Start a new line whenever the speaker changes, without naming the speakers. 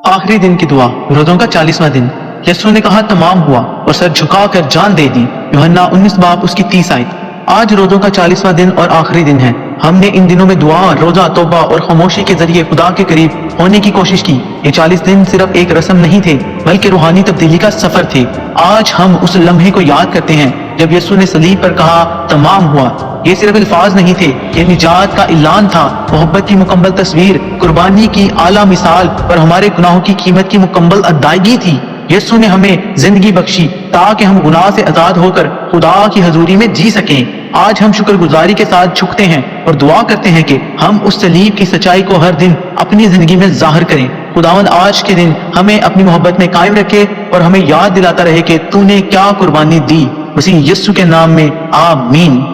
आखिरी दिन की दुआ, रोज़ों का 40वां दिन। यीशु ने कहा तमाम हुआ और सर झुकाकर जान दे दी। यूहन्ना 19 बाब उसकी 30 आयत। आज रोज़ों का 40वां दिन और आखिरी दिन है। हमने इन दिनों में दुआ, रोजा, तौबा और खामोशी के जरिए खुदा के करीब होने की कोशिश की। ये 40 दिन सिर्फ एक रस्म नहीं थे, बल्कि रूहानी तब्दीली का सफर थे। आज हम उस लम्हे को याद करते हैं जब यीशु ने सलीब पर कहा तमाम हुआ। ये सिर्फ अल्फाज नहीं थे, ये निजात का ऐलान था, मोहब्बत की मुकम्मल तस्वीर, कुर्बानी की आला मिसाल और हमारे गुनाहों की कीमत की मुकम्मल अदायगी थी। यीशु ने हमें जिंदगी बख्शी ताकि हम गुनाह से आजाद होकर खुदा की हजूरी में जी सकें। आज हम शुक्रगुजारी के साथ झुकते हैं और दुआ करते हैं कि हम उस सलीब की सच्चाई को हर दिन अपनी जिंदगी में जाहिर करें। खुदावंद आज के दिन हमें अपनी मोहब्बत में कायम रखे और हमें याद दिलाता रहे कि तूने क्या कुर्बानी दी। मसीह यीशु के नाम में आमीन।